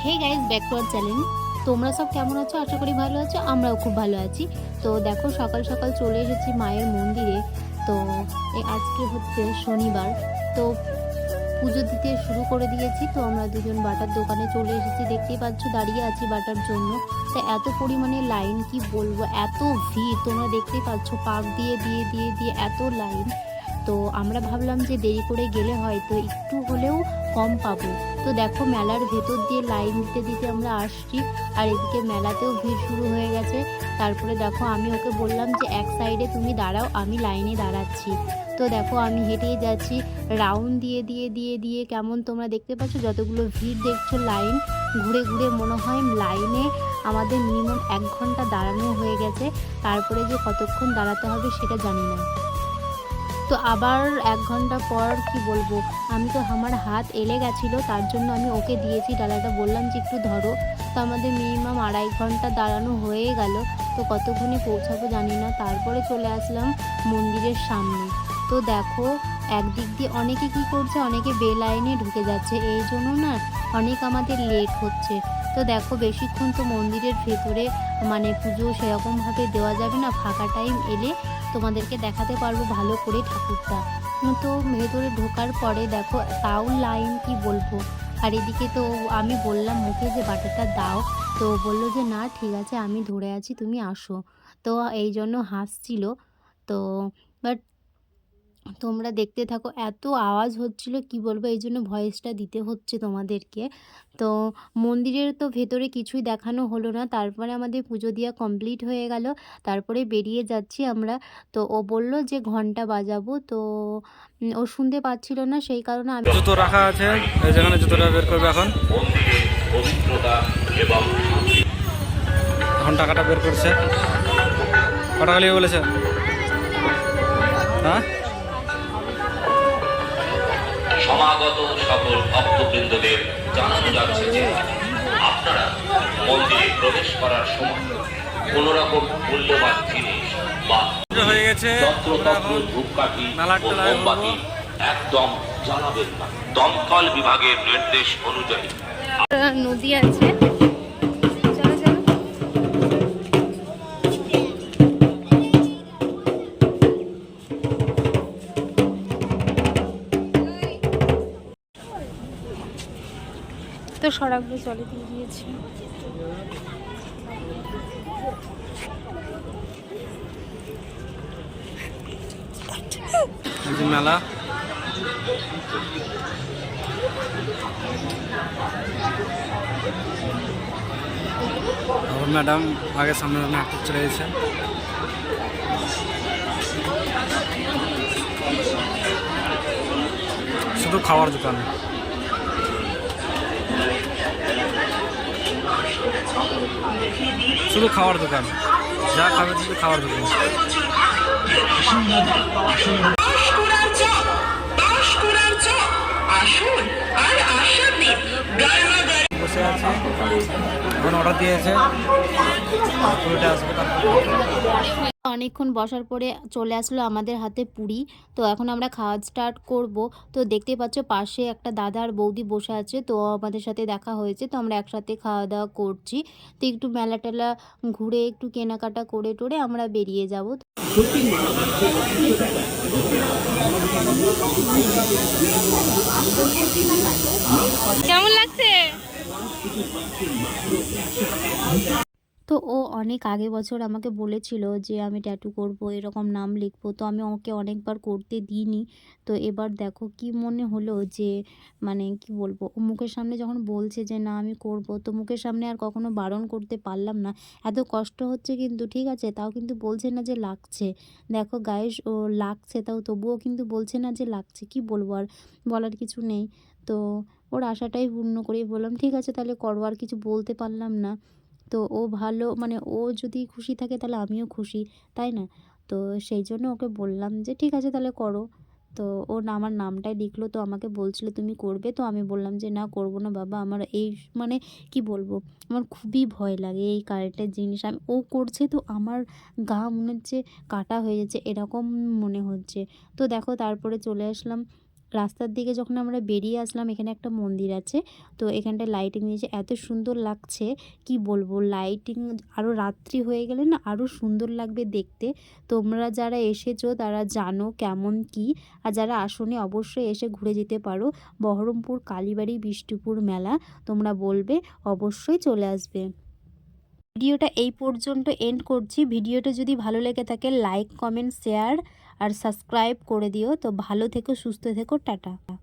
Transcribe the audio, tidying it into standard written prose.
Hey guys, back to our channel. তোমরা সব কেমন আছো? আশা করি ভালো আছো। আমরাও খুব ভালো আছি। তো দেখো, সকাল সকাল চলে এসেছি মায়ের মন্দিরে। তো আজকে হচ্ছে শনিবার। তো পুজো দিতে শুরু করে দিয়েছি। তো আমরা দুজন বাটার দোকানে চলে এসেছি, দেখতেই পাচ্ছ দাঁড়িয়ে আছি বাটার জন্য। তো এত পরিমাণে লাইন, কি বলবো, এত ভিড় তোমরা দেখতেই পাচ্ছ, পাক দিয়ে দিয়ে দিয়ে দিয়ে এত লাইন। তো আমরা ভাবলাম যে দেরি করে গেলে হয়তো একটু হলেও কম পাবো। তো দেখো, মেলার ভেতর দিয়ে লাইন দিতে দিতে আমরা আসছি, আর এদিকে মেলাতেও ভিড় শুরু হয়ে গেছে। তারপরে দেখো, আমি ওকে বললাম যে এক সাইডে তুমি দাঁড়াও, আমি লাইনে দাঁড়াচ্ছি। তো দেখো, আমি হেঁটেই যাচ্ছি রাউন্ড দিয়ে দিয়ে দিয়ে দিয়ে। কেমন তোমরা দেখতে পাচ্ছ, যতগুলো ভিড় দেখছো লাইন ঘুরে ঘুরে, মনে হয় লাইনে আমাদের মিনিমাম 1 ঘন্টা দাঁড়ানো হয়ে গেছে। তারপরে যে কতক্ষণ দাঁড়াতে হবে সেটা জানি না। তো আবার 1 ঘন্টা পর কি বলবো, আমি তো আমার হাত এলে গেছিলো, তার জন্য আমি ওকে দিয়েছি ডালাটা, বললাম যে একটু ধরো। তো আমাদের মিনিমাম 2.5 ঘন্টা দাঁড়ানো হয়ে গেল। তো কতক্ষণে পৌঁছাবো জানি না। তারপরে চলে আসলাম মন্দিরের সামনে। তো দেখো, একদিক দিয়ে অনেকে কি করছে, অনেকে বেলাইনে ঢুকে যাচ্ছে, এই জন্য না অনেক আমাদের লেট হচ্ছে। তো দেখো, বেশিক্ষণ তো মন্দিরের ভেতরে মানে পুজো সেরকমভাবে দেওয়া যাবে না। ফাঁকা টাইম এলে তোমাদেরকে দেখাতে পারবো ভালো করে ঠাকুরটা। তো ভেতরে ঢোকার পরে দেখো তাও লাইন, কি বলবো। আর এদিকে তো আমি বললাম মুখে যে বাটাটা দাও, তো বললো যে না ঠিক আছে, আমি ধরে আছি, তুমি আসো। তো এই জন্য হাসছিল। তো বাট তোমরা দেখতে থাকো, এত আওয়াজ হচ্ছিল, কি বলবো, এই জন্য ভয়েসটা দিতে হচ্ছে তোমাদেরকে। তো মন্দিরের তো ভেতরে কিছুই দেখানো হলো না। তারপরে আমাদের পুজো দেওয়া কমপ্লিট হয়ে গেল। তারপরে বেরিয়ে যাচ্ছি আমরা। তো ও বলল যে ঘন্টা বাজাবো। তো ও শুনতে পাচ্ছিল না, সেই কারণে আমি জুতো রাখা আছে, এই যেখানে জুতোটা বের করবে এখন। এখন টাকাটা বের করছে। কটা খালি বলেছে? হ্যাঁ, সমাগত সকল ভক্তবৃন্দদের জানানো যাচ্ছে যে আপনারা মন্দিরে প্রবেশ করার সময় কোন রকম মূল্যবান জিনিস বা হয়ে গেছে। যন্ত্রতন্ত্র, ধূপকাঠি ও মোমবাতি একদম জ্বালাবেন না। দমকল বিভাগের নির্দেশ অনুযায়ী নদী আছে। চলো চলো। তো সরাগুলো জলে দিয়ে দিয়েছি। মেলা ম্যাডাম আগে সামনে হাঁটতে চলে গেছে। শুধু খাওয়ার দোকান, শুধু খাওয়ার দোকান, যা খাবে শুধু খাওয়ার দোকান। বসে আছে, এখন অর্ডার দিয়েছে, আসবে। অনেকক্ষণ বসার পরে চলে আসলো আমাদের হাতে পুরি। তো এখন আমরা খাওয়া স্টার্ট করব। তো দেখতে পাচ্ছ পাশে একটা দাদা আর বৌদি বসে আছে, তো আমাদের সাথে দেখা হয়েছে, তো আমরা একসাথে খাওয়া দাওয়া করছি। তো একটু মেলা টেলা ঘুরে একটু কেনাকাটা করে টোরে আমরা বেরিয়ে যাব। কেমন লাগছে? তো ও অনেক আগে বছর আমাকে বলেছিল যে আমি ট্যাটু করব, এরকম নাম লিখবো। তো আমি ওকে অনেকবার করতে দিইনি। তো এবার দেখো কি মনে হলো যে মানে কি বলবো, ও মুখের সামনে যখন বলছে যে না আমি করব, তো মুখের সামনে আর কখনো বারণ করতে পারলাম না। এত কষ্ট হচ্ছে কিন্তু, ঠিক আছে, তাও কিন্তু বলছে না যে লাগছে। দেখো গাইস, ও লাগছে তাও তবুও কিন্তু বলছে না যে লাগছে। কি বলবো, আর বলার কিছু নেই। তো ওর আশাটাই পূর্ণ করে বললাম ঠিক আছে তাহলে করো, আর কিছু বলতে পারলাম না। তো ও ভালো, মানে ও যদি খুশি থাকে তাহলে আমিও খুশি, তাই না? তো সেই জন্য ওকে বললাম যে ঠিক আছে তাহলে করো। তো ও না আমার নামটাই লিখলো, তো আমাকে বলছিল তুমি করবে, তো আমি বললাম যে না করবো না বাবা, আমার এই মানে কি বলবো, আমার খুবই ভয় লাগে এই কারেন্টের জিনিস। আমি ও করছে তো আমার গা মনে হচ্ছে কাটা হয়ে যাচ্ছে, এরকম মনে হচ্ছে। তো দেখো তারপরে চলে আসলাম রাস্তার দিকে যখন আমরা বেরিয়ে আসলাম, এখানে একটা মন্দির আছে। তো এখানটায় লাইটিং দিয়েছে, এত সুন্দর লাগছে কি বলবো। লাইটিং আরও রাত্রি হয়ে গেলে না আরও সুন্দর লাগবে দেখতে। তোমরা যারা এসেছো তারা জানো কেমন কি, আর যারা আসোনি অবশ্যই এসে ঘুরে যেতে পারো। বহরমপুর কালীবাড়ি বিষ্ণুপুর মেলা, তোমরা বলবে অবশ্যই চলে আসবে। ভিডিওটা এই পর্যন্ত এন্ড করছি। ভিডিওটা যদি ভালো লেগে থাকে লাইক কমেন্ট শেয়ার আর সাবস্ক্রাইব করে দিও। তো ভালো থেকো, সুস্থ থেকো, টাটা।